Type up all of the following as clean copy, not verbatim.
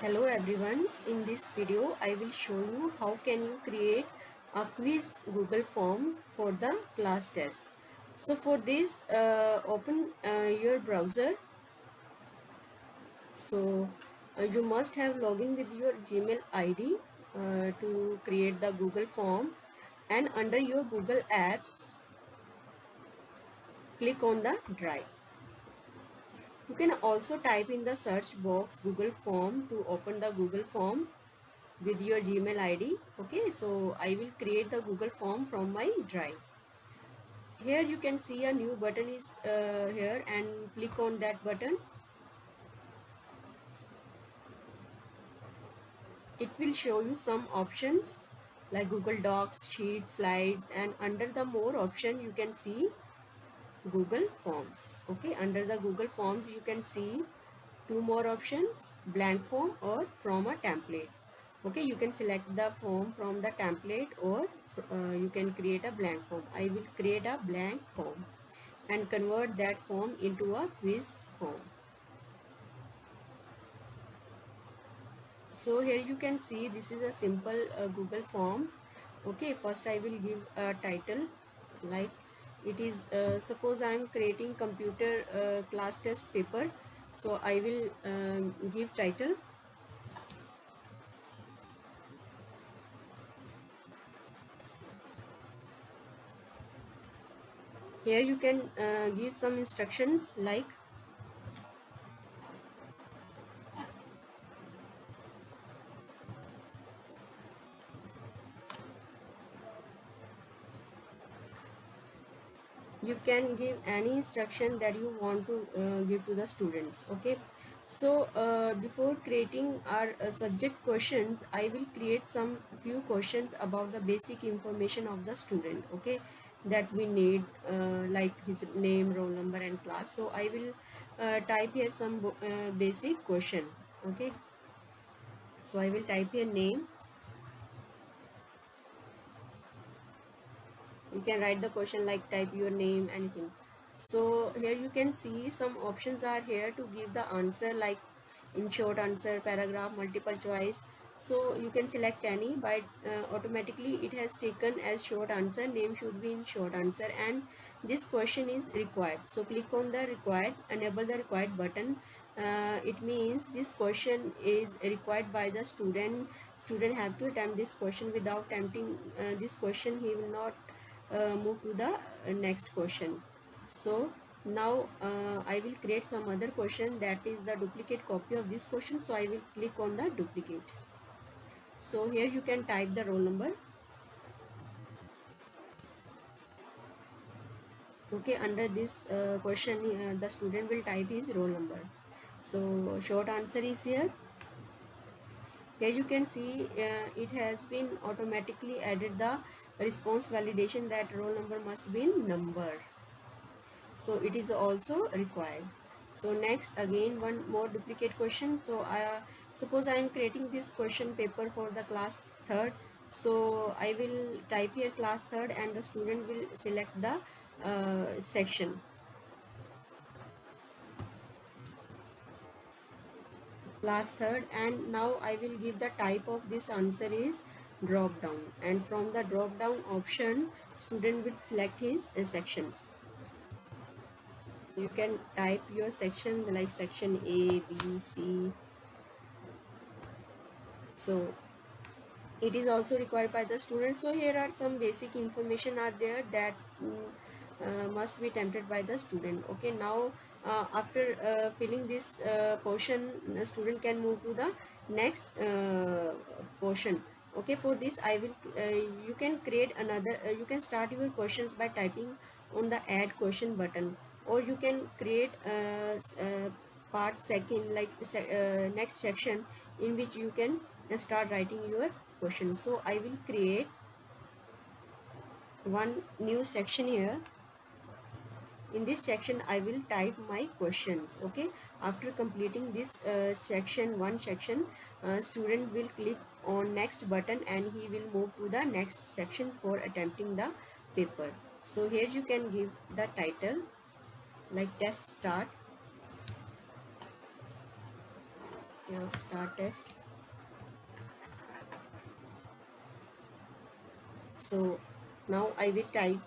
Hello everyone, in this video I will show you how can you create a quiz Google form for the class test. So for this open your browser. So you must have login with your Gmail ID to create the Google form, and under your Google Apps click on the Drive. You can also type in the search box Google form to open the Google form with your Gmail ID. Okay, so I will create the Google form from my Drive. Here you can see a new button is here, and click on that button. It will show you some options like Google Docs, Sheets, Slides, and under the more option you can see Google Forms. Okay, under the Google Forms you can see two more options, blank form or from a template. Okay, you can select the form from the template, or you can create a blank form. I will create a blank form and convert that form into a quiz form. So here you can see this is a simple Google form. Okay, first I will give a title, like it is suppose I am creating computer class test paper, so I will give title. Here you can give some instructions like you can give any instruction that you want to give to the students. Okay, so before creating our subject questions, I will create some few questions about the basic information of the student. Okay, that we need, like his name, roll number and class. So I will type here some basic question. Okay, so I will type here name. You can write the question like type your name, anything. So here you can see some options are here to give the answer, like in short answer, paragraph, multiple choice. So you can select any, but automatically it has taken as short answer. Name should be in short answer, and this question is required. So click on the required, enable the required button. It means this question is required by the student. Student have to attempt this question. Without attempting this question, he will not move to the next question. So now I will create some other question that is the duplicate copy of this question. So I will click on the duplicate. So here you can type the roll number. Okay, under this question the student will type his roll number. So short answer is here. Here you can see it has been automatically added the response validation that roll number must be in number. So it is also required. So next, again one more duplicate question. So suppose I am creating this question paper for the class third. So I will type here class third, and the student will select the section, class third, and now I will give the type of this answer is drop down, and from the drop down option student will select his sections. You can type your sections like section A, B, C. So it is also required by the student. So here are some basic information are there that must be attempted by the student. Okay, now after filling this portion, the student can move to the next portion. Okay, for this I will you can create another you can start your questions by typing on the add question button, or you can create part second, like next section, in which you can start writing your question. So I will create one new section here. In this section I will type my questions. Okay, after completing this one section, student will click on next button and he will move to the next section for attempting the paper. So here you can give the title like test start. Yeah, start test. So now I will type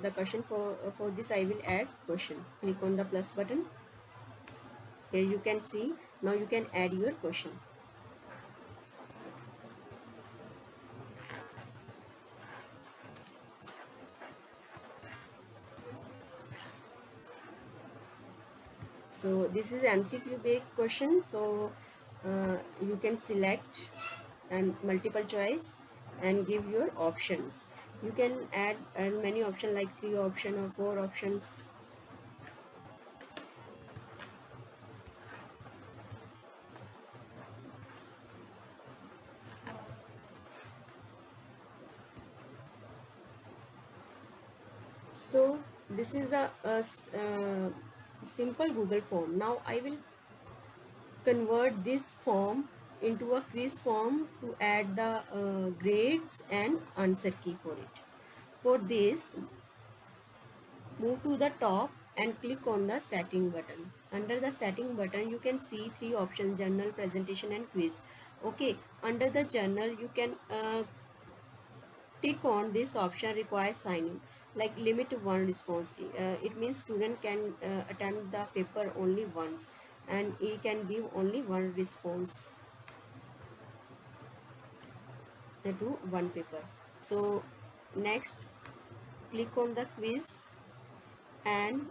the question. For this I will add question. Click on the plus button. Here you can see, now you can add your question. So this is MCQ based question, so you can select and multiple choice and give your options. You can add as many options like 3 option or 4 options. So this is the simple Google form. Now I will convert this form into a quiz form to add the grades and answer key for it. For this, move to the top and click on the setting button. Under the setting button you can see 3 options: journal, presentation and quiz. Okay, under the journal you can tick on this option requires signing, like limit to 1 response. It means student can attempt the paper only once and he can give only 1 response to 1 paper. So next, click on the quiz and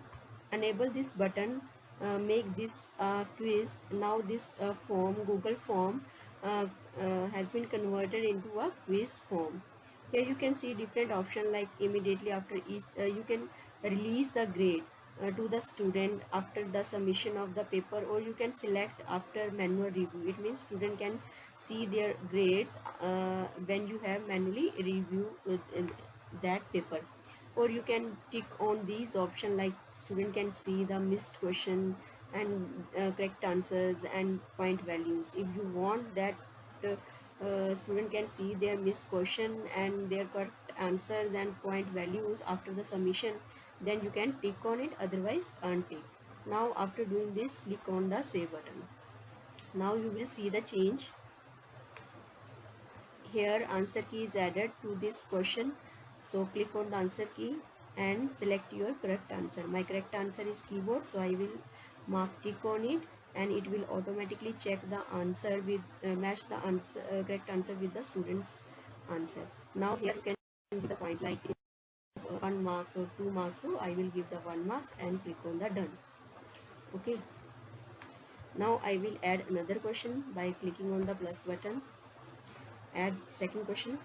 enable this button. Make this quiz. Now this form, Google form, has been converted into a quiz form. Here you can see different option, like immediately after each you can release the grade to the student after the submission of the paper, or you can select after manual review. It means student can see their grades when you have manually review that paper. Or you can tick on these options, like student can see the missed question and correct answers and point values. If you want that student can see their missed question and their correct answers and point values after the submission, then you can tick on it, otherwise untick. Now after doing this, click on the save button. Now you will see the change. Here answer key is added to this question, so click on the answer key and select your correct answer. My correct answer is keyboard, so I will mark tick on it and it will automatically check the answer with match the answer correct answer with the student's answer. Now here you can give the points, like 1 marks or 2 marks, so I will give the 1 marks and click on the done. Okay, now I will add another question by clicking on the plus button. Add second question.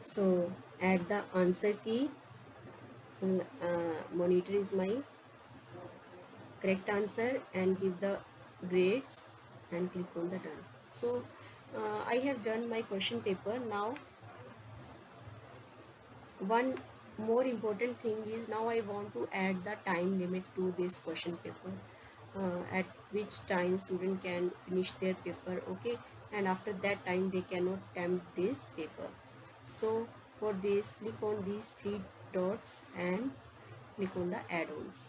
So add the answer key. Monitor is my correct answer and give the grades and click on the done. So I have done my question paper. Now one more important thing is, now I want to add the time limit to this question paper, at which time student can finish their paper. Okay, and after that time they cannot attempt this paper. So for this, click on these 3 dots and click on the add-ons.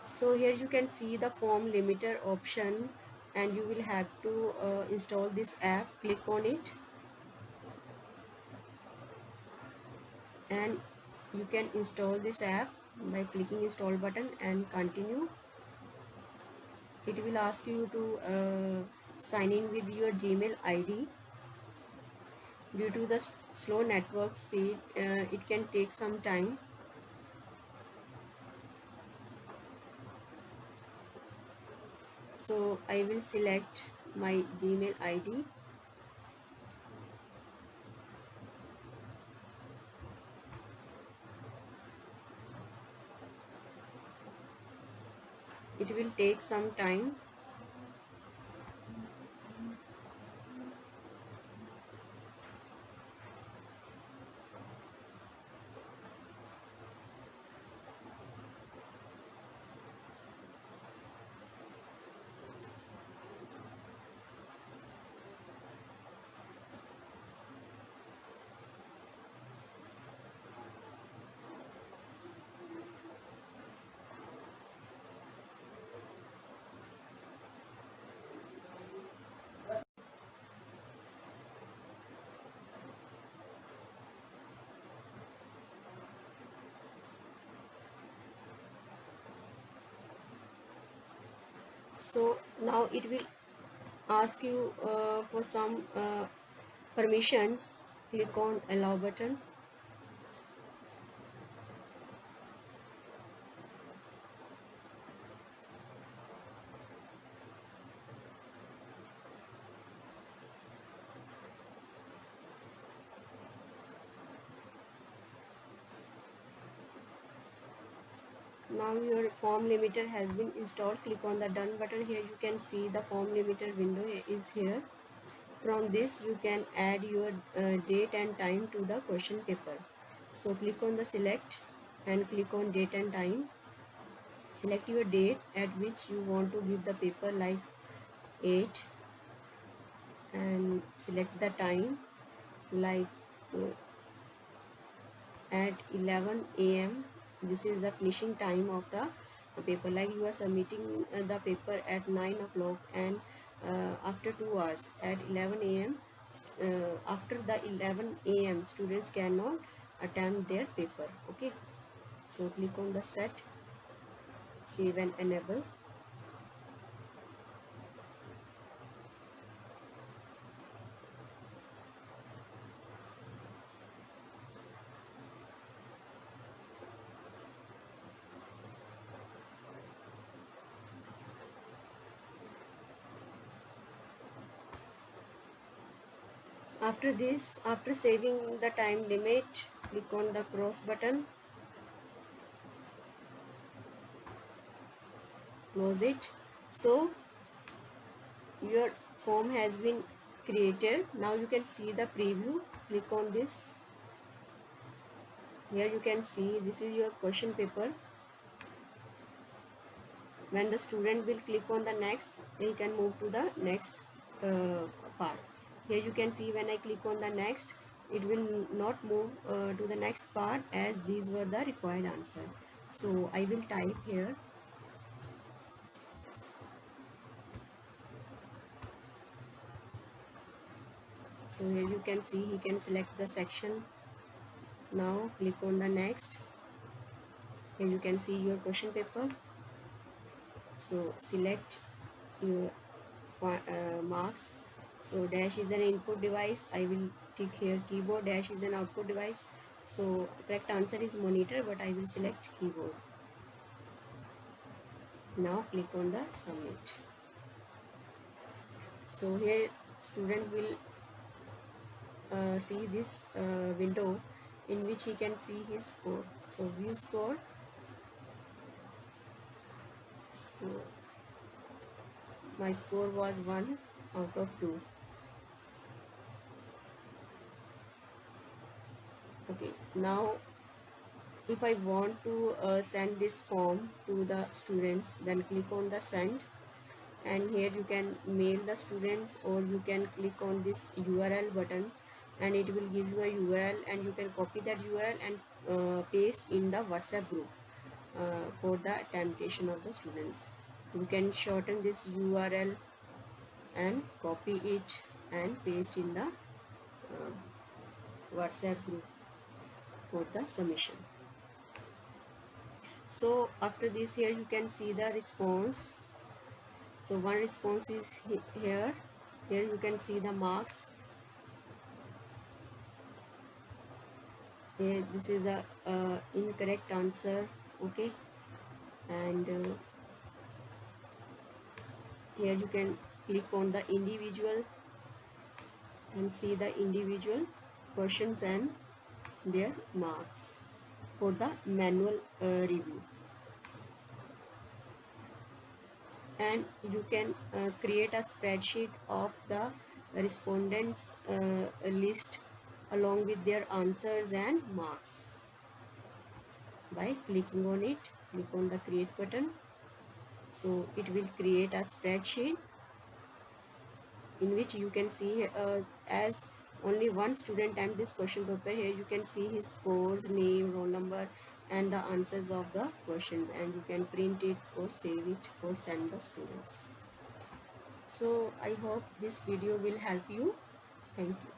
So here you can see the form limiter option and you will have to install this app. Click on it and you can install this app by clicking install button and continue. It will ask you to sign in with your Gmail ID. Due to the slow network speed, it can take some time. So I will select my Gmail ID. it will take some time. So now it will ask you for some permissions. Click on allow button. Now your form limiter has been installed. Click on the done button. Here you can see the form limiter window is here. From this you can add your date and time to the question paper. So click on the select and click on date and time. Select your date at which you want to give the paper, like 8, and select the time like at 11 a.m. This is the finishing time of the paper, like you are submitting the paper at 9 o'clock, and after 2 hours at 11 a.m. After the 11 a.m. students cannot attempt their paper. Okay, so click on the set, save and enable. After this, after saving the time limit, click on the cross button, close it. So your form has been created. Now you can see the preview. Click on this. Here you can see this is your question paper. When the student will click on the next, he can move to the next part. Here you can see when I click on the next, it will not move to the next part, as these were the required answer. So I will type here. So here you can see he can select the section. Now click on the next. Here you can see your question paper. So select your marks. So dash is an input device. I will tick here keyboard. Dash is an output device. So correct answer is monitor, but I will select keyboard. Now click on the submit. So here student will see this window in which he can see his score. So view score. My score was 1 out of 2. Okay, now if I want to send this form to the students, then click on the send, and here you can mail the students, or you can click on this URL button and it will give you a URL, and you can copy that URL and paste in the WhatsApp group for the temptation of the students. You can shorten this URL and copy it and paste in the WhatsApp group for the submission. So after this, here you can see the response. So one response is here. Here you can see the marks. Here this is the incorrect answer. Okay, and here you can click on the individual and see the individual questions and their marks for the manual review. and you can create a spreadsheet of the respondents list along with their answers and marks by clicking on it. Click on the create button, so it will create a spreadsheet in which you can see as only one student and this question paper. Here you can see his scores, name, roll number and the answers of the questions, and you can print it or save it or send the students. So I hope this video will help you. Thank you.